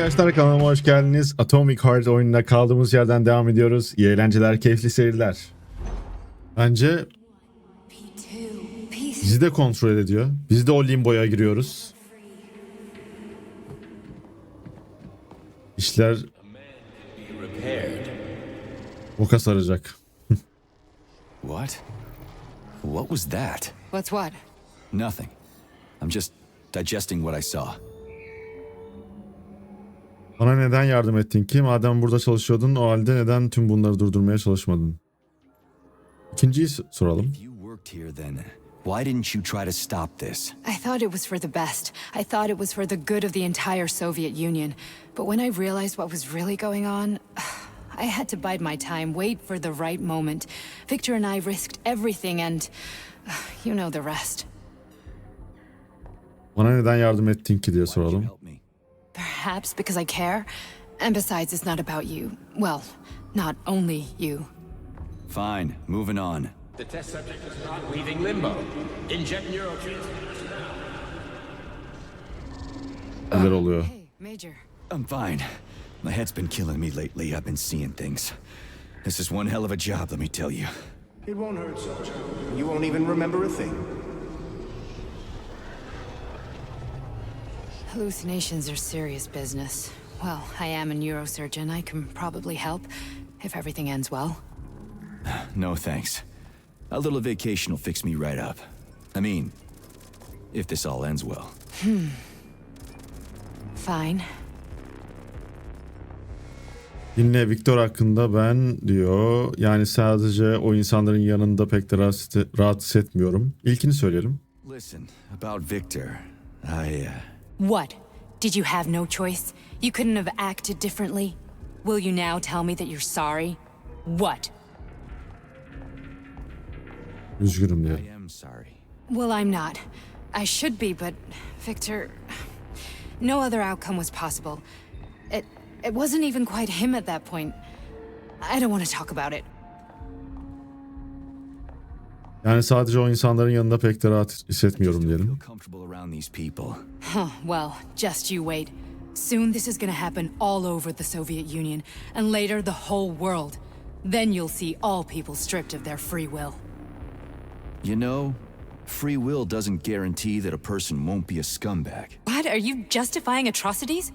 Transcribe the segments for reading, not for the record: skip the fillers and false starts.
Arkadaşlar kanalıma hoş geldiniz. Atomic Heart oyununa kaldığımız yerden devam ediyoruz. İyi eğlenceler, keyifli seyirler. Bence bizi de kontrol ediyor. Biz de o limboya giriyoruz. İşler boka saracak. What? What was that? What's what? Nothing. I'm just digesting what I saw. Bana neden yardım ettin ki? Madem burada çalışıyordun, o halde neden tüm bunları durdurmaya çalışmadın? İkinciyi soralım. If you worked here then, why didn't you try to stop this? I thought it was for the best. I thought it was for the good of the entire Soviet Union. But when I realized what was really going on, I had to bide my time, wait for the right moment. Victor and I risked everything and you know the rest. Bana neden yardım ettin ki diye Why did you soralım. help me? Perhaps because I care. And besides, it's not about you. Well, not only you. Fine, moving on. The test subject is not leaving limbo. Inject neurotransmitters now. Neler oluyor? Hey, Major. I'm fine. My head's been killing me lately. I've been seeing things. This is one hell of a job, let me tell you. It won't hurt, Soldier. You won't even remember a thing. Hallucinations are serious business. Well, I am a neurosurgeon. I can probably help if everything ends well. No thanks. A little vacation will fix me right up. I mean, if this all ends well. Fine. Dinle, Victor hakkında ben diyor. Yani sadece o insanların yanında pek de rahat hissetmiyorum. İlkini söyleyelim. Listen, about Victor, I, What? Did you have no choice? You couldn't have acted differently? Will you now tell me that you're sorry? What? Üzgünüm I diyelim. am sorry. Well, I'm not. I should be, but Victor, no other outcome was possible. It wasn't even quite him at that point. I don't want to talk about it. Yani sadece o insanların yanında pek de rahat hissetmiyorum Don't feel diyelim. comfortable around these people. Huh, well, just you wait. Soon this is gonna happen all over the Soviet Union, and later the whole world. Then you'll see all people stripped of their free will. You know, free will doesn't guarantee that a person won't be a scumbag. What? Are you justifying atrocities?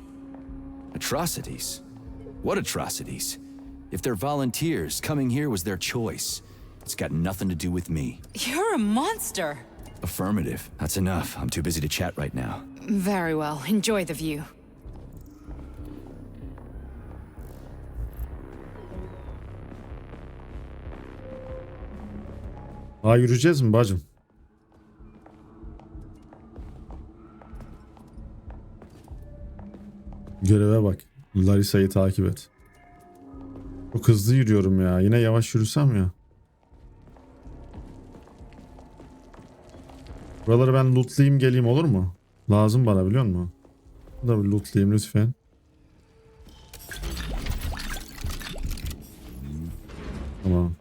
Atrocities? What atrocities? If they're volunteers, coming here was their choice. It's got nothing to do with me. You're a monster. Affirmative. That's enough. I'm too busy to chat right now. Very well. Enjoy the view. Daha yürüyeceğiz mi bacım? Göreve bak. Larissa'yı takip et. Çok hızlı yürüyorum ya. Yine yavaş yürüsem ya. Buraları ben lootlayayım geleyim, olur mu? Lazım bana, biliyor musun? Da bir lootlayayım lütfen. Tamam.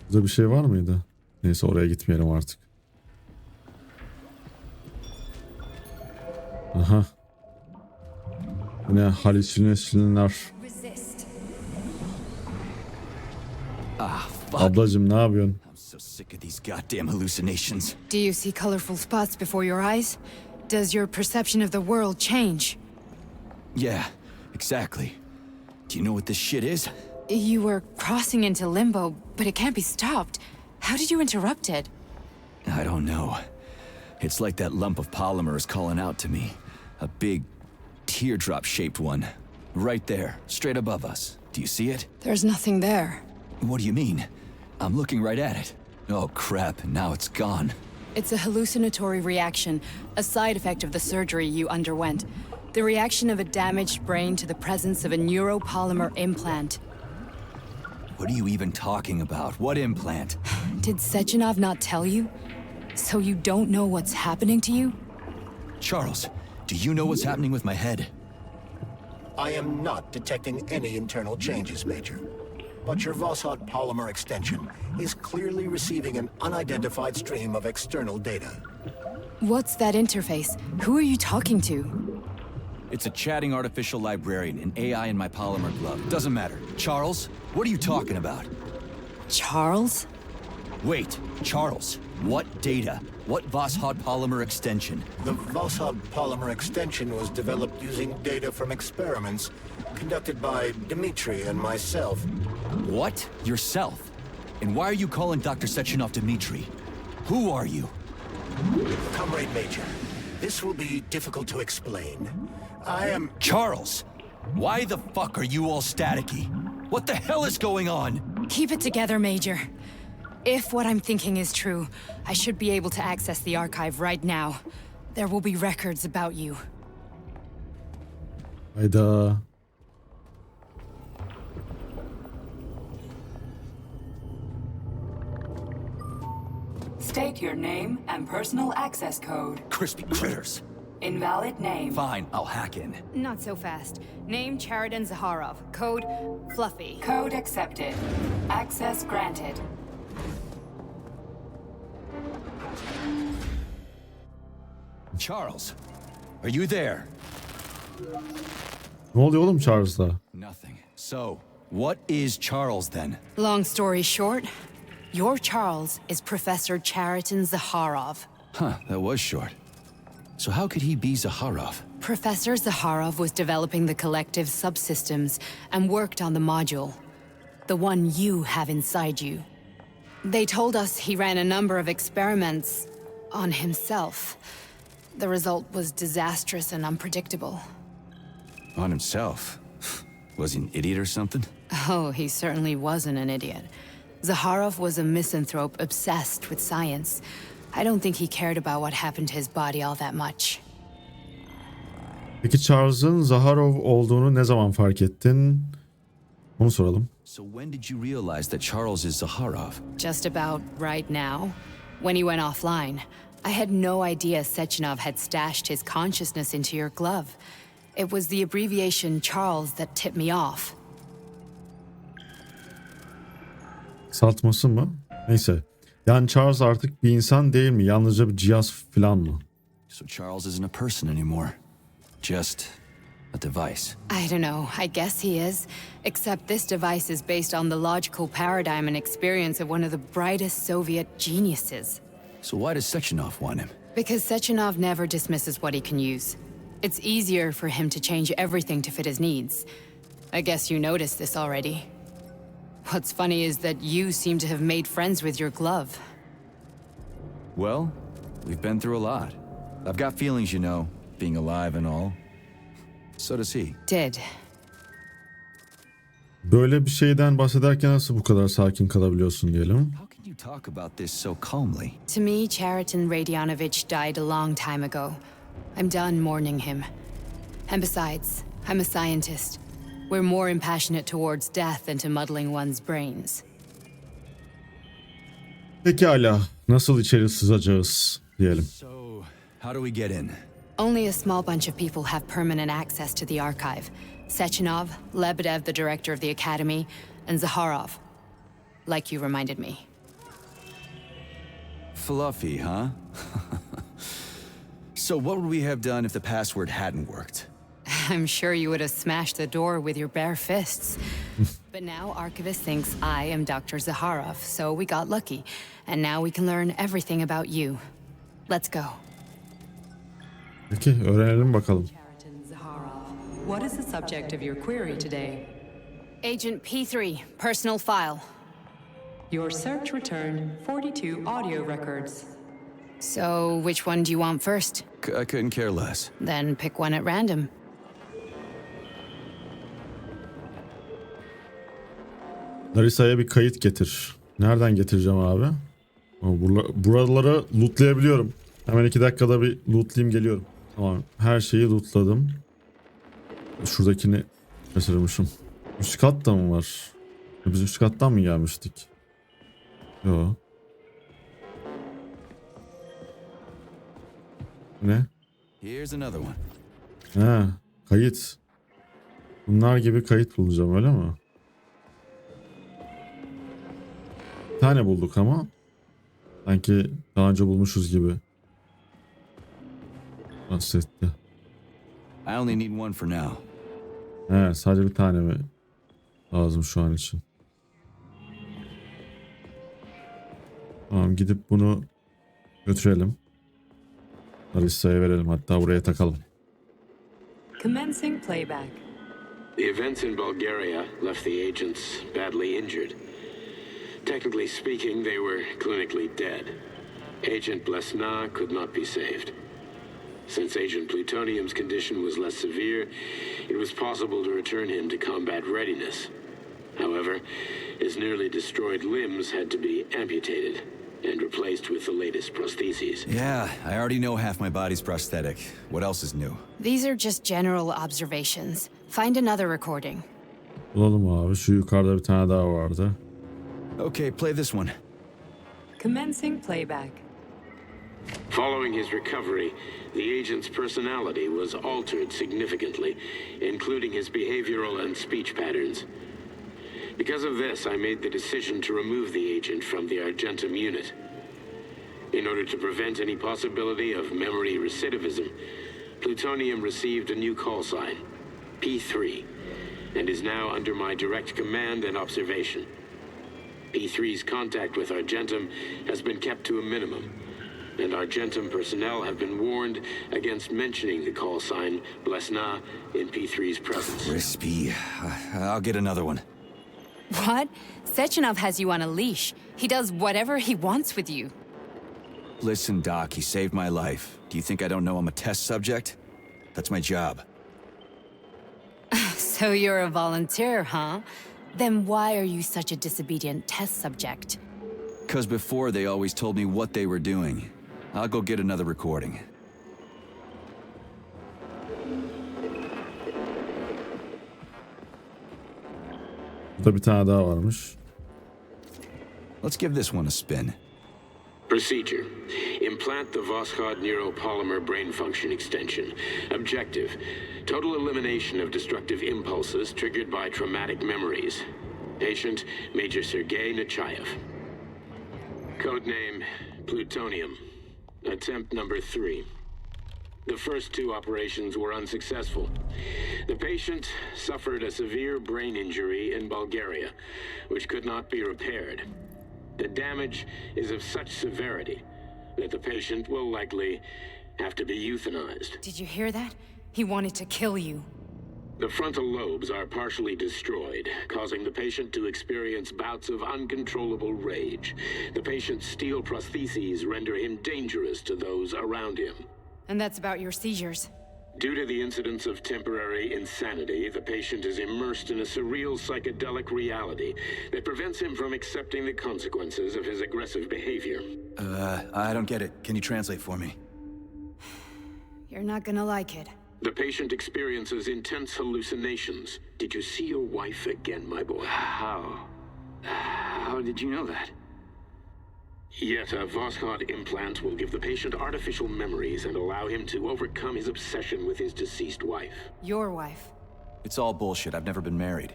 Burada bir şey var mıydı? Neyse, oraya gitmeyelim artık. Aha. Yine halüsinasyonlar. Ah, fuck. Ablacım ne yapıyorsun? I'm so sick of these goddamn hallucinations. Do you see colorful spots before your eyes? Does your perception of the world change? Yeah, exactly. Do you know what this shit is? You were crossing into limbo, but it can't be stopped. How did you interrupt it? I don't know. It's like that lump of polymer is calling out to me. A big, teardrop-shaped one. Right there, straight above us. Do you see it? There's nothing there. What do you mean? I'm looking right at it. Oh crap, now it's gone. It's a hallucinatory reaction, a side effect of the surgery you underwent. The reaction of a damaged brain to the presence of a neuropolymer implant. What are you even talking about? What implant? Did Sechenov not tell you? So you don't know what's happening to you? Charles, do you know what's happening with my head? I am not detecting any internal changes, Major. but your Vossot polymer extension is clearly receiving an unidentified stream of external data. What's that interface? Who are you talking to? It's a chatting artificial librarian, an AI in my polymer glove. Doesn't matter. Charles, what are you talking about? Charles? Wait, Charles, what data? What Vossot polymer extension? The Vossot polymer extension was developed using data from experiments conducted by Dmitri and myself. What? Yourself? And why are you calling Dr. Sechenov Dmitri? Who are you? Comrade Major, this will be difficult to explain. I am... Charles! Why the fuck are you all staticky? What the hell is going on? Keep it together, Major. If what I'm thinking is true, I should be able to access the archive right now. There will be records about you. Hayda. State your name and personal access code. Crispy critters. Invalid name. Fine, I'll hack in. Not so fast. Name Cheriton Zaharov. Code Fluffy. Code accepted. Access granted. Charles, are you there? Ne oluyor oğlum Charles'la? Nothing. So, what is Charles then? Long story short, your Charles is Professor Cheriton Zaharov. Huh, that was short. So how could he be Zaharov? Professor Zaharov was developing the collective subsystems and worked on the module. The one you have inside you. They told us he ran a number of experiments on himself. The result was disastrous and unpredictable. On himself? Was he an idiot or something? Oh, he certainly wasn't an idiot. Zaharov was a misanthrope obsessed with science. I don't think he cared about what happened to his body all that much. Peki Charles'ın Zaharov olduğunu ne zaman fark ettin? Onu soralım. So when did you realize that Charles is Zaharov? Just about right now, when he went offline. I had no idea Sechenov had stashed his consciousness into your glove. It was the abbreviation Charles that tipped me off. Saltması mı? Neyse. Yani Charles artık bir insan değil mi? Yalnızca bir cihaz falan mı? So Charles isn't a person anymore. Just a device. I don't know, I guess he is. Except this device is based on the logical paradigm and experience of one of the brightest Soviet geniuses. So why does Sechenov want him? Because Sechenov never dismisses what he can use. It's easier for him to change everything to fit his needs. I guess you noticed this already. What's funny is that you seem to have made friends with your glove. Well, we've been through a lot. I've got feelings, you know, being alive and all. So does he. Did. Böyle bir şeyden bahsederken nasıl bu kadar sakin kalabiliyorsun diyelim. How can you talk about this so calmly? To me, Cheriton Radionovich died a long time ago. I'm done mourning him. And besides, I'm a scientist. We're more impassionate towards death than to muddling one's brains. Pekala. Nasıl içeri sızacağız diyelim. So, how do we get in? Only a small bunch of people have permanent access to the archive. Sechenov, Lebedev, the director of the academy, and Zaharov. Like you reminded me. Fluffy, huh? So what would we have done if the password hadn't worked? I'm sure you would have smashed the door with your bare fists. But now Archivist thinks I am Dr. Zaharov, so we got lucky. And now we can learn everything about you. Let's go. Peki öğrenelim bakalım. Cheriton Zaharov. What is the subject of your query today? Agent P3, personal file. Your search returned 42 audio records. So, which one do you want first? I couldn't care less. Then pick one at random. Larisa'ya bir kayıt getir. Nereden getireceğim abi? Buraları lootlayabiliyorum. Hemen 2 dakikada bir lootlayayım geliyorum. Tamam. Her şeyi lootladım. Şuradakini kaçırmışım. Üst katta mı var? Biz üst kattan mı gelmiştik? Yo. Ne? Here's another one. He, kayıt. Bunlar gibi kayıt bulacağım öyle mi? Bir tane bulduk ama sanki daha önce bulmuşuz gibi. Bahsetti. I only need one for now. He, sadece bir tane mi lazım şu an için? Tamam, gidip bunu götürelim. Larissa'ya verelim, hatta buraya takalım. Commencing playback. The events in Bulgaria left the agents badly injured. Technically speaking, they were clinically dead. Agent Blesna could not be saved. Since Agent Plutonium's condition was less severe, it was possible to return him to combat readiness. However, his nearly destroyed limbs had to be amputated and replaced with the latest prostheses. Yeah, I already know half my body's prosthetic. What else is new? These are just general observations. Find another recording. Bulalım abi. Şu yukarıda bir tane daha vardı. Okay, play this one. Commencing playback. Following his recovery, the agent's personality was altered significantly, including his behavioral and speech patterns. Because of this, I made the decision to remove the agent from the Argentum unit. In order to prevent any possibility of memory recidivism, Plutonium received a new call sign, P3, and is now under my direct command and observation. P3's contact with Argentum has been kept to a minimum, and Argentum personnel have been warned against mentioning the call sign Blesna in P3's presence. Crispy. I'll get another one. What? Sechenov has you on a leash. He does whatever he wants with you. Listen, Doc, he saved my life. Do you think I don't know I'm a test subject? That's my job. So you're a volunteer, huh? Then why are you such a disobedient test subject? 'Cause before they always told me what they were doing. I'll go get another recording. Burada bir tane daha varmış. Let's give this one a spin. Procedure. Implant the Voskhod neuropolymer brain function extension. Objective. Total elimination of destructive impulses triggered by traumatic memories. Patient, Major Sergei Nechayev. Codename, Plutonium. Attempt number 3. The first 2 operations were unsuccessful. The patient suffered a severe brain injury in Bulgaria, which could not be repaired. The damage is of such severity that the patient will likely have to be euthanized. Did you hear that? He wanted to kill you. The frontal lobes are partially destroyed, causing the patient to experience bouts of uncontrollable rage. The patient's steel prostheses render him dangerous to those around him. And that's about your seizures. Due to the incidence of temporary insanity, the patient is immersed in a surreal psychedelic reality that prevents him from accepting the consequences of his aggressive behavior. I don't get it. Can you translate for me? You're not gonna like it. The patient experiences intense hallucinations. Did you see your wife again, my boy? How did you know that? Yet a Voskhod implant will give the patient artificial memories and allow him to overcome his obsession with his deceased wife. Your wife. It's all bullshit. I've never been married.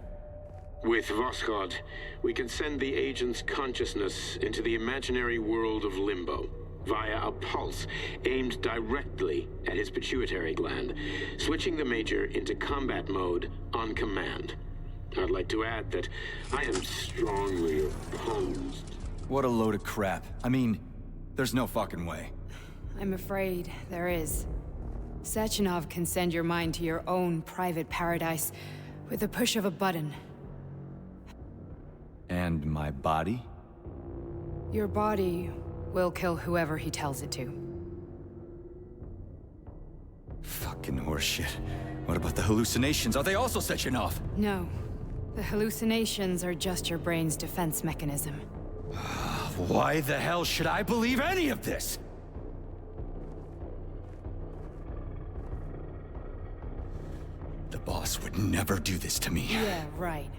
With Voskhod, we can send the agent's consciousness into the imaginary world of limbo via a pulse aimed directly at his pituitary gland, switching the Major into combat mode on command. I'd like to add that I am strongly opposed. What a load of crap. I mean, there's no fucking way. I'm afraid there is. Sechenov can send your mind to your own private paradise with the push of a button. And my body? Your body will kill whoever he tells it to. Fucking horseshit. What about the hallucinations? Are they also setting off? No. The hallucinations are just your brain's defense mechanism. Why the hell should I believe any of this? The boss would never do this to me. Yeah, right.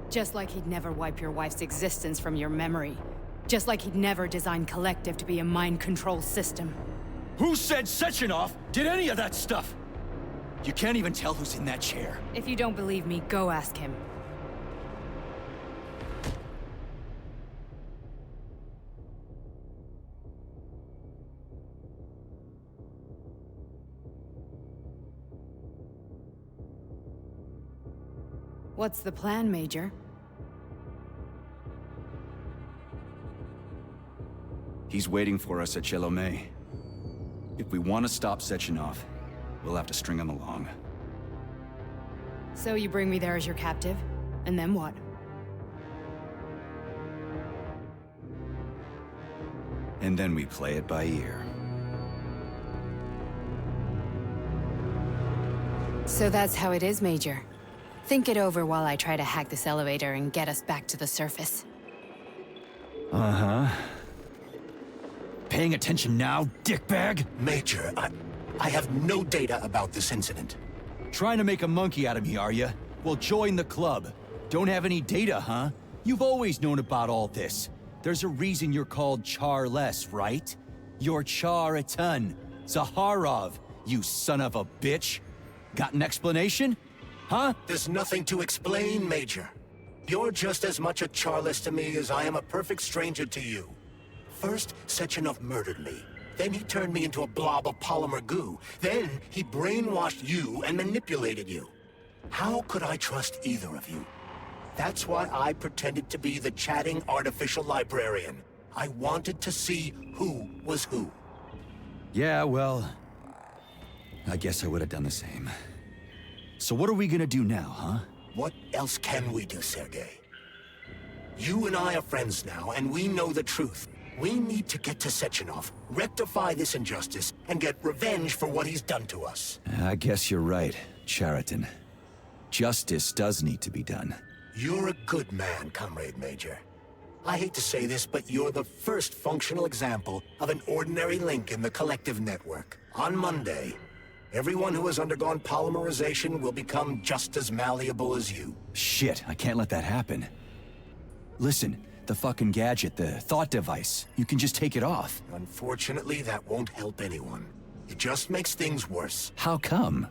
Just like he'd never wipe your wife's existence from your memory. Just like he'd never design Collective to be a mind control system. Who said Sechenov did any of that stuff? You can't even tell who's in that chair. If you don't believe me, go ask him. What's the plan, Major? He's waiting for us at Kanalıma. If we want to stop Sechenov, we'll have to string him along. So you bring me there as your captive, and then what? And then we play it by ear. So that's how it is, Major. Think it over while I try to hack this elevator and get us back to the surface. Uh-huh. Paying attention now, dickbag? Major, I have no data about this incident. Trying to make a monkey out of me, are you? Well, join the club. Don't have any data, huh? You've always known about all this. There's a reason you're called Charles, right? You're Char-a-ton. Zaharov, you son of a bitch. Got an explanation? Huh? There's nothing to explain, Major. You're just as much a Charles to me as I am a perfect stranger to you. First, Sechenov murdered me. Then he turned me into a blob of polymer goo. Then he brainwashed you and manipulated you. How could I trust either of you? That's why I pretended to be the chatting artificial librarian. I wanted to see who was who. Yeah, well, I guess I would have done the same. So what are we gonna do now, huh? What else can we do, Sergei? You and I are friends now, and we know the truth. We need to get to Sechenov, rectify this injustice, and get revenge for what he's done to us. I guess you're right, Chariton. Justice does need to be done. You're a good man, Comrade Major. I hate to say this, but you're the first functional example of an ordinary link in the collective network. On Monday, everyone who has undergone polymerization will become just as malleable as you. Shit, I can't let that happen. Listen, the fucking gadget, the thought device, you can just take it off. Unfortunately, that won't help anyone. It just makes things worse. How come?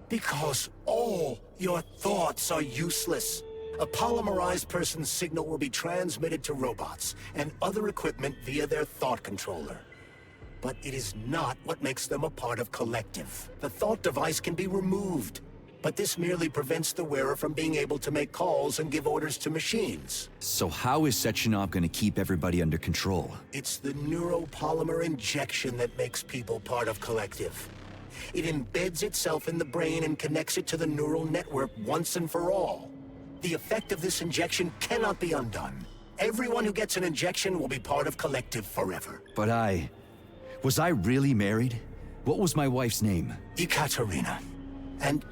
Because all your thoughts are useless. A polymerized person's signal will be transmitted to robots and other equipment via their thought controller. But it is not what makes them a part of collective. The thought device can be removed, but this merely prevents the wearer from being able to make calls and give orders to machines. So how is Sechenov gonna keep everybody under control? It's the neuropolymer injection that makes people part of collective. It embeds itself in the brain and connects it to the neural network once and for all. The effect of this injection cannot be undone. Everyone who gets an injection will be part of collective forever. But was I really married? What was my wife's name? Ekaterina. And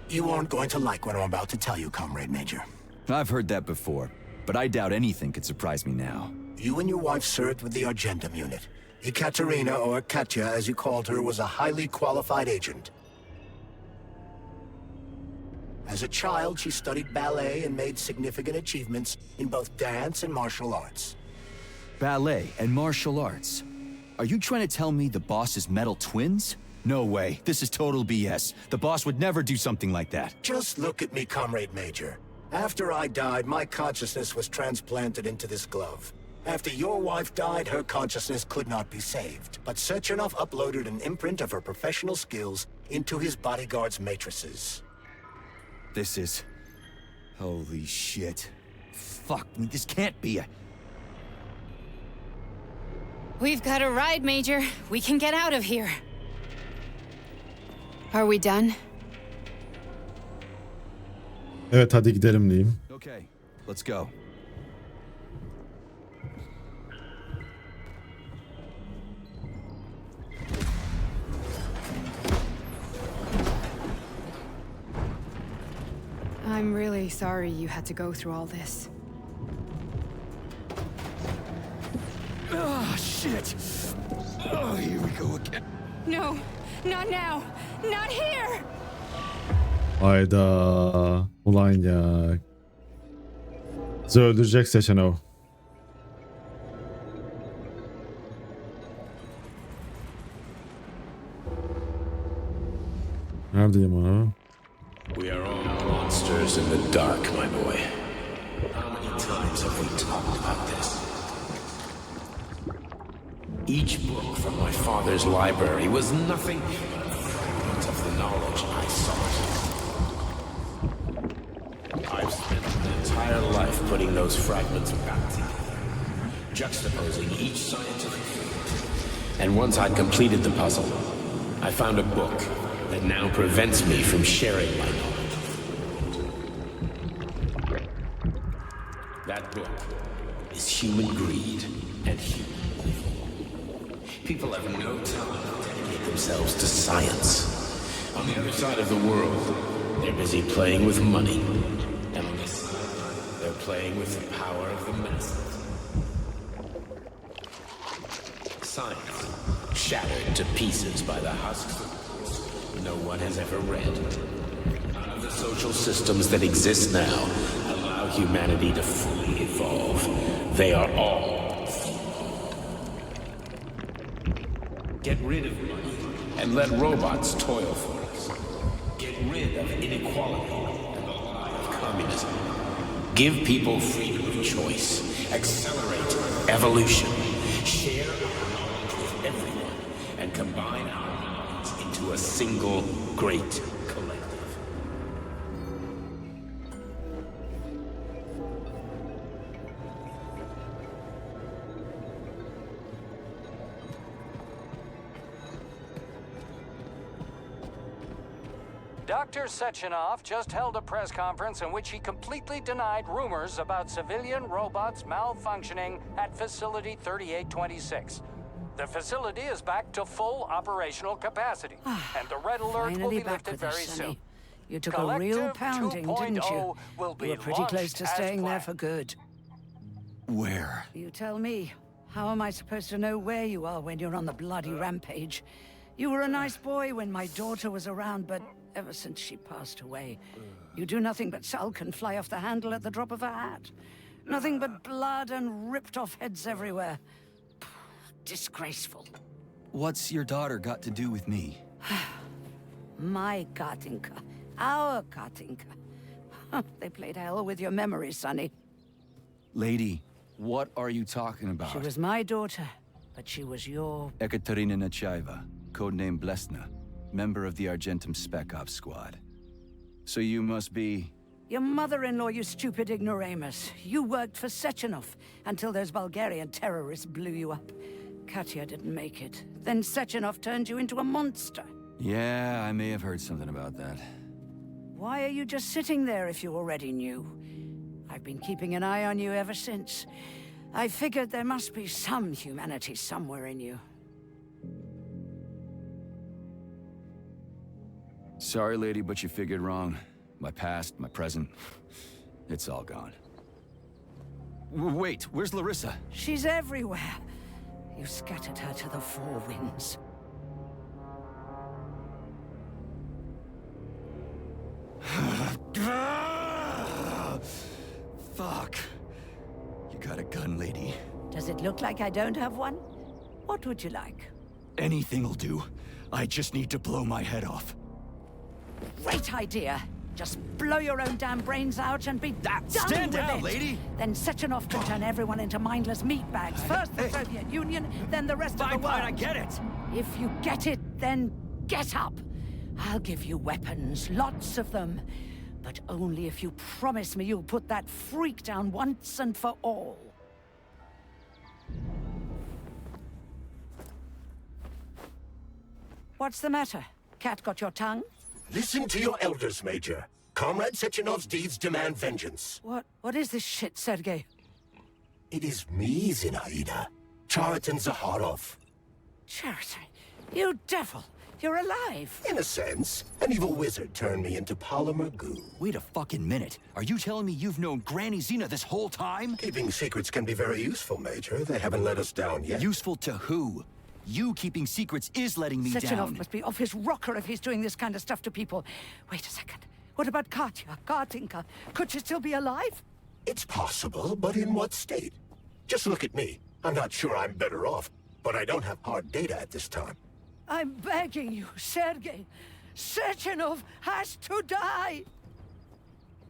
you aren't going to like what I'm about to tell you, Comrade Major. I've heard that before, but I doubt anything could surprise me now. You and your wife served with the Argentum unit. Ekaterina, or Katya as you called her, was a highly qualified agent. As a child, she studied ballet and made significant achievements in both dance and martial arts. Ballet and martial arts? Are you trying to tell me the boss is metal twins? No way. This is total BS. The boss would never do something like that. Just look at me, Comrade Major. After I died, my consciousness was transplanted into this glove. After your wife died, her consciousness could not be saved. But Sechenov uploaded an imprint of her professional skills into his bodyguard's matrices. This is... Holy shit. Fuck me, this can't be a... We've got a ride, Major. We can get out of here. Are we done? Evet, hadi gidelim diyeyim. Okay, let's go. I'm really sorry you had to go through all this. Oh, shit! Oh, here we go again. No, not now. Not here! Hayda. Ulan ya. Bizi öldürecek seçen o. Neredeyim abi? We are all monsters in the dark, my boy. How many times have we talked about this? Each book from my father's library was nothing but a fragment of the knowledge I sought. putting those fragments back together, juxtaposing each scientific fact. And once I'd completed the puzzle, I found a book that now prevents me from sharing my knowledge. That book is Human Greed and Human Evil. People have no time to dedicate themselves to science. On the other side of the world, they're busy playing with money. And on this side, they're playing with the power of the masses. Science, shattered to pieces by the husks no one has ever read. None of the social systems that exist now allow humanity to fully evolve. They are all flawed. Get rid of money and let robots toil for us. Get rid of inequality and the lie of communism. Give people freedom of choice. Accelerate evolution. Share our knowledge with everyone and combine our minds into a single great collective. Dr. Sechenov just held a press conference in which he completely denied rumors about civilian robots malfunctioning at Facility 3826. The facility is back to full operational capacity, and the red alert will Finally be back lifted with us, very Sonny. soon. You took a real Collective pounding, didn't 2.0 you? will be You were pretty close launched to as staying there planned. for good. Where? You tell me. How am I supposed to know where you are when you're on the bloody rampage? You were a nice boy when my daughter was around, but ever since she passed away, you do nothing but sulk and fly off the handle at the drop of a hat. Nothing but blood and ripped off heads everywhere. Disgraceful. What's your daughter got to do with me? My Katinka. Our Katinka. They played hell with your memories, Sonny. Lady, what are you talking She about? was my daughter, but she was your... Ekaterina Nechaeva, codename Blesna, member of the Argentum Spec Ops squad. So you must be... Your mother-in-law, you stupid ignoramus. You worked for Sechenov until those Bulgarian terrorists blew you up. Katya didn't make it. Then Sechenov turned you into a monster. Yeah, I may have heard something about that. Why are you just sitting there if you already knew? I've been keeping an eye on you ever since. I figured there must be some humanity somewhere in you. Sorry, lady, but you figured wrong. My past, my present, it's all gone. Wait, where's Larissa? She's everywhere. You scattered her to the four winds. Fuck. You got a gun, lady. Does it look like I don't have one? What would you like? Anything'll do. I just need to blow my head off. Great idea. Just blow your own damn brains out and be done stand with down, it. lady. Then Sechenov can turn everyone into mindless meatbags. First the Soviet Union, then the rest of the world. Fine, I get it. If you get it, then get up. I'll give you weapons, lots of them. But only if you promise me you'll put that freak down once and for all. What's the matter? Cat got your tongue? Listen to your elders, Major. Comrade Sechenov's deeds demand vengeance. What is this shit, Sergei? It is me, Zinaida. Chariton Zaharov. Charity, you devil! You're alive! In a sense, an evil wizard turned me into polymer goo. Wait a fucking minute. Are you telling me you've known Granny Zena this whole time? Keeping secrets can be very useful, Major. They haven't let us down yet. Useful to who? You keeping secrets is letting me Sechenov down. must be off his rocker if he's doing this kind of stuff to people. Wait a second. What about Katya, Katinka? Could she still be alive? It's possible, but in what state? Just look at me. I'm not sure I'm better off, but I don't have hard data at this time. I'm begging you, Sergei. Sechenov has to die!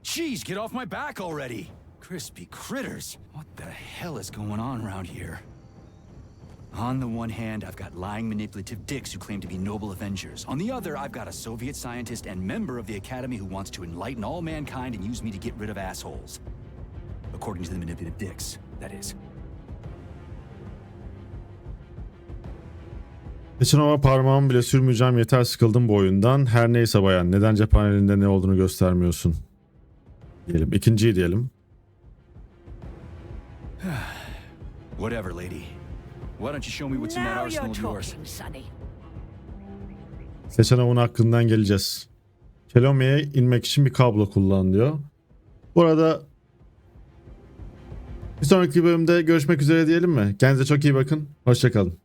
Jeez, get off my back already! Crispy critters. What the hell is going on around here? On the one hand, I've got lying, manipulative dicks who claim to be noble avengers. On the other, I've got a Soviet scientist and member of the Academy who wants to enlighten all mankind and use me to get rid of assholes. According to the manipulative dicks, that is. Geçen hava parmağımı bile sürmeyeceğim, yeter, sıkıldım bu oyundan. Her neyse bayan, neden cephanelinde ne olduğunu göstermiyorsun? Diyelim. İkinciyi diyelim. Whatever, lady. Why don't you show me what's in that Now arsenal you're of yours? talking, Sonny. Seçen avın hakkından geleceğiz. Kanalıma'ya inmek için bir kablo kullan diyor. Bu arada bir sonraki bölümde görüşmek üzere diyelim mi? Kendinize çok iyi bakın. Hoşça kalın.